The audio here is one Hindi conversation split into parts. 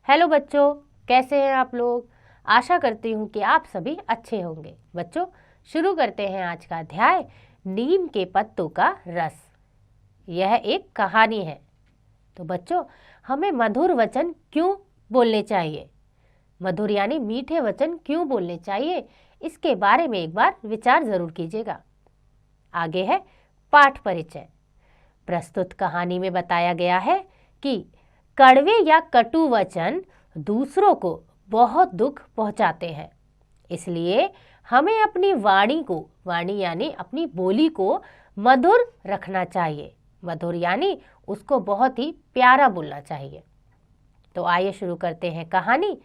हेलो बच्चों, कैसे हैं आप लोग। आशा करती हूँ कि आप सभी अच्छे होंगे। बच्चों, शुरू करते हैं आज का अध्याय, नीम के पत्तों का रस। यह एक कहानी है। तो बच्चों, हमें मधुर वचन क्यों बोलने चाहिए, मधुर यानी मीठे वचन क्यों बोलने चाहिए, इसके बारे में एक बार विचार जरूर कीजिएगा। आगे है पाठ परिचय। प्रस्तुत कहानी में बताया गया है कि कड़वे या कटु वचन दूसरों को बहुत दुख पहुंचाते हैं, इसलिए हमें अपनी वाणी यानी अपनी बोली को मधुर रखना चाहिए। मधुर यानी उसको बहुत ही प्यारा बोलना चाहिए। तो आइए शुरू करते हैं कहानी,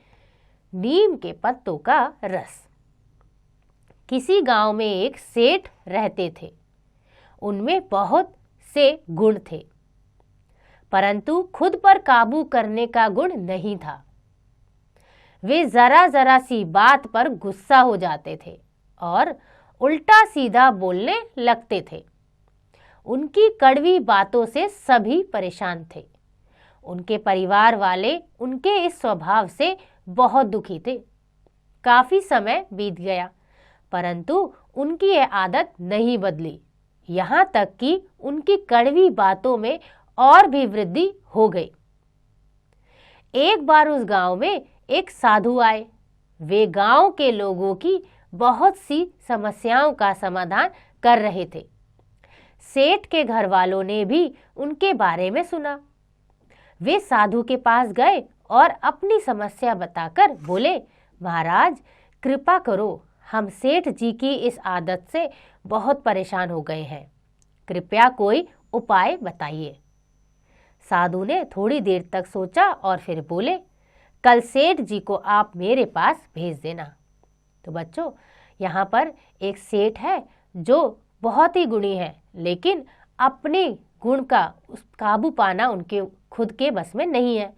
नीम के पत्तों का रस। किसी गांव में एक सेठ रहते थे। उनमें बहुत से गुण थे, परंतु खुद पर काबू करने का गुण नहीं था। वे जरा जरा सी बात पर गुस्सा हो जाते थे और उल्टा सीधा बोलने लगते थे। उनकी कड़वी बातों से सभी परेशान थे। उनके परिवार वाले उनके इस स्वभाव से बहुत दुखी थे। काफी समय बीत गया, परंतु उनकी यह आदत नहीं बदली। यहाँ तक कि उनकी कड़वी बातों में और भी वृद्धि हो गई। एक बार उस गांव में एक साधु आए। वे गांव के लोगों की बहुत सी समस्याओं का समाधान कर रहे थे। सेठ के घर वालों ने भी उनके बारे में सुना। वे साधु के पास गए और अपनी समस्या बताकर बोले, महाराज कृपा करो, हम सेठ जी की इस आदत से बहुत परेशान हो गए हैं, कृपया कोई उपाय बताइए। साधु ने थोड़ी देर तक सोचा और फिर बोले, कल सेठ जी को आप मेरे पास भेज देना। तो बच्चों, यहाँ पर एक सेठ है जो बहुत ही गुणी है, लेकिन अपने गुण का काबू पाना उनके खुद के बस में नहीं है।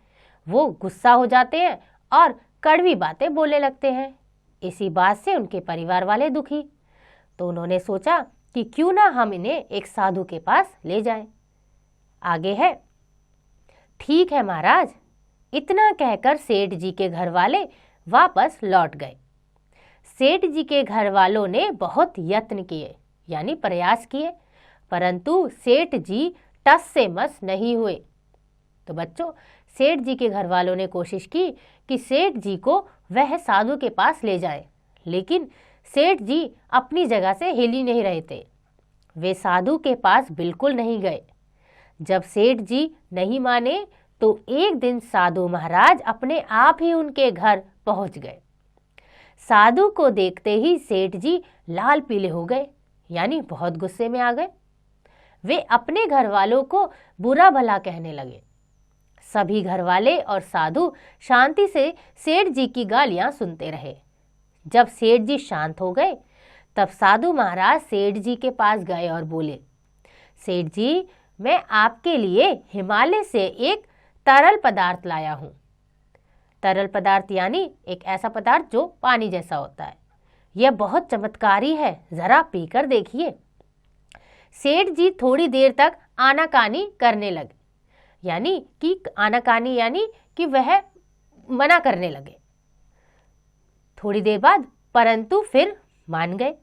वो गुस्सा हो जाते हैं और कड़वी बातें बोलने लगते हैं। इसी बात से उनके परिवार वाले दुखी। तो उन्होंने सोचा कि क्यों ना हम इन्हें एक साधु के पास ले जाएं। आगे है, ठीक है महाराज, इतना कहकर सेठ जी के घर वाले वापस लौट गए। सेठ जी के घर वालों ने बहुत यत्न किए यानी प्रयास किए, परंतु सेठ जी टस से मस नहीं हुए। तो बच्चों, सेठ जी के घर वालों ने कोशिश की कि सेठ जी को वह साधु के पास ले जाए, लेकिन सेठ जी अपनी जगह से हिल ही नहीं रहे थे। वे साधु के पास बिल्कुल नहीं गए। जब सेठ जी नहीं माने तो एक दिन साधु महाराज अपने आप ही उनके घर पहुंच गए। साधु को देखते ही सेठ जी लाल पीले हो गए यानी बहुत गुस्से में आ गए। वे अपने घर वालों को बुरा भला कहने लगे। सभी घर वाले और साधु शांति से सेठ जी की गालियां सुनते रहे। जब सेठ जी शांत हो गए, तब साधु महाराज सेठ जी के पास गए और बोले, सेठ जी, मैं आपके लिए हिमालय से एक तरल पदार्थ लाया हूं। तरल पदार्थ यानी एक ऐसा पदार्थ जो पानी जैसा होता है। यह बहुत चमत्कारी है, जरा पीकर देखिए। सेठ जी थोड़ी देर तक आनाकानी करने लगे, यानी कि वह मना करने लगे। थोड़ी देर बाद परंतु फिर मान गए।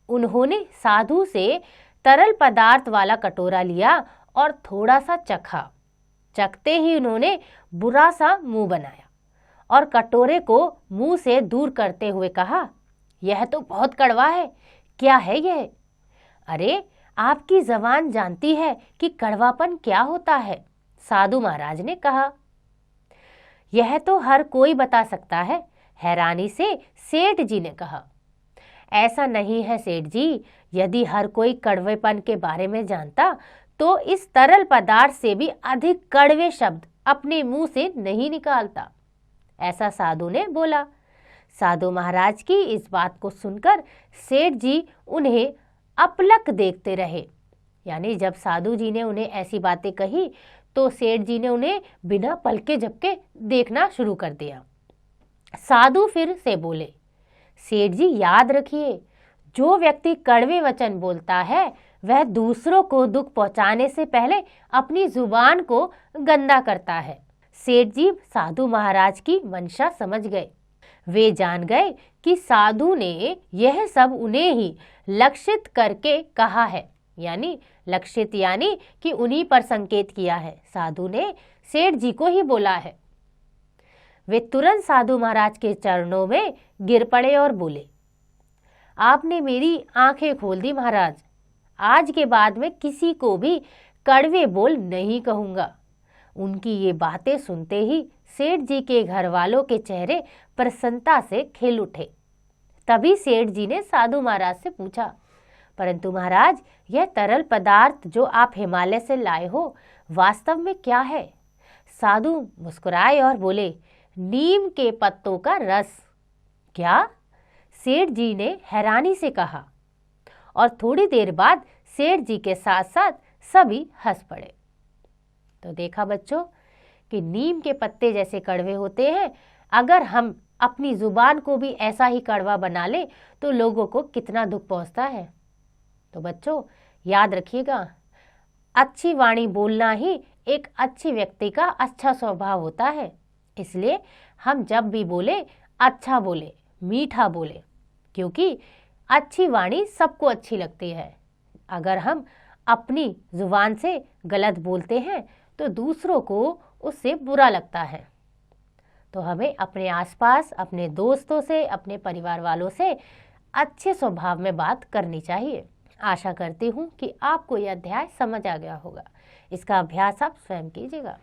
उन्होंने साधु से तरल पदार्थ वाला कटोरा लिया और थोड़ा सा चखा। चखते ही उन्होंने बुरा सा मुंह बनाया और कटोरे को मुंह से दूर करते हुए कहा, यह तो बहुत कड़वा है, क्या है यह? अरे, आपकी जबान जानती है कि कड़वापन क्या होता है, साधु महाराज ने कहा। यह तो हर कोई बता सकता है, हैरानी से सेठ जी ने कहा। ऐसा नहीं है सेठ जी, यदि हर कोई कड़वेपन के बारे में जानता तो इस तरल पदार्थ से भी अधिक कड़वे शब्द अपने मुंह से नहीं निकालता, ऐसा साधु ने बोला। साधु महाराज की इस बात को सुनकर सेठ जी उन्हें अपलक देखते रहे। यानी जब साधु जी ने उन्हें ऐसी बातें कही तो सेठ जी ने उन्हें बिना पलके झपके देखना शुरू कर दिया। साधु फिर से बोले, सेठ जी याद रखिए, जो व्यक्ति कड़वे वचन बोलता है वह दूसरों को दुख पहुंचाने से पहले अपनी जुबान को गंदा करता है। सेठ जी साधु महाराज की मंशा समझ गए। वे जान गए कि साधु ने यह सब उन्हें ही लक्षित करके कहा है, यानी लक्षित यानी कि उन्हीं पर संकेत किया है। साधु ने सेठ जी को ही बोला है। वे तुरंत साधु महाराज के चरणों में गिर पड़े और बोले, आपने मेरी आंखें खोल दी महाराज। आज के बाद मैं किसी को भी कड़वे बोल नहीं कहूँगा। उनकी ये बातें सुनते ही सेठ जी के घर वालों के चेहरे प्रसन्नता से खिल उठे। तभी सेठ जी ने साधु महाराज से पूछा, परंतु महाराज, यह तरल पदार्थ जो आप हिमालय से लाए हो वास्तव में क्या है? साधु मुस्कुराए और बोले, नीम के पत्तों का रस। क्या? सेठ जी ने हैरानी से कहा। और थोड़ी देर बाद सेठ जी के साथ साथ सभी हंस पड़े। तो देखा बच्चों कि नीम के पत्ते जैसे कड़वे होते हैं, अगर हम अपनी जुबान को भी ऐसा ही कड़वा बना ले तो लोगों को कितना दुख पहुंचता है। तो बच्चों याद रखिएगा, अच्छी वाणी बोलना ही एक अच्छे व्यक्ति का अच्छा स्वभाव होता है। इसलिए हम जब भी बोले अच्छा बोले, मीठा बोले, क्योंकि अच्छी वाणी सबको अच्छी लगती है। अगर हम अपनी जुबान से गलत बोलते हैं तो दूसरों को उससे बुरा लगता है। तो हमें अपने आसपास, अपने दोस्तों से, अपने परिवार वालों से अच्छे स्वभाव में बात करनी चाहिए। आशा करती हूँ कि आपको यह अध्याय समझ आ गया होगा। इसका अभ्यास आप स्वयं कीजिएगा।